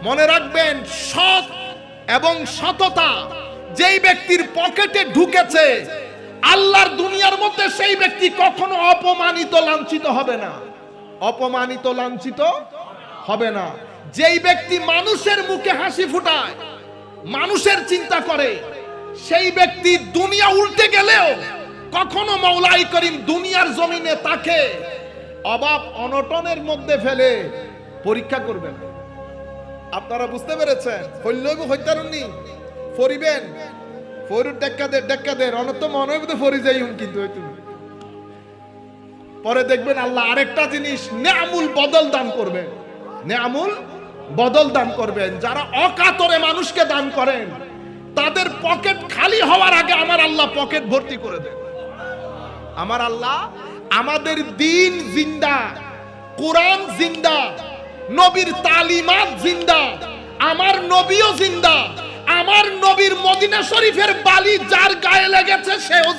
মনে রাখবেন, সৎ এবং সততা যেই ব্যক্তির পকেটে ঢুকেছে, আল্লাহর দুনিয়ার মধ্যে সেই ব্যক্তি কখনো অপমানিত লাঞ্ছিত হবে না। অপমানিত লাঞ্ছিত হবে না। যেই ব্যক্তি মানুষের মুখে হাসি ফুটায়, মানুষের চিন্তা করে, সেই ব্যক্তি দুনিয়া উল্টে গেলেও কখনো মওলাই করিম দুনিয়ার জমিনে তাকে অভাব অনটনের মধ্যে ফেলে পরীক্ষা করবে না। আপনারা বুঝতে পেরেছেন? হইলেও হইতারুননি ফরিবেন, ফরির ডেক্কাদের অনত মনে হইতে ফরি যাই কিন্তু পরে দেখবেন আল্লাহ আরেকটা জিনিস নেয়ামুল বদল দান করবেন। নেয়ামুল বদল দান করবেন। যারা অকাতরে মানুষকে দান করেন, তাদের পকেট খালি হওয়ার আগে আমার আল্লাহ পকেট ভর্তি করে দেন। আমার আল্লাহ আমাদের দিন জিন্দা, কোরআন জিন্দা, নবীর তালিমাত জিন্দা, আমার নবীও জিন্দা। আমার নবীর মদিনা শরীফের বালি যার গায়ে লেগেছে সেও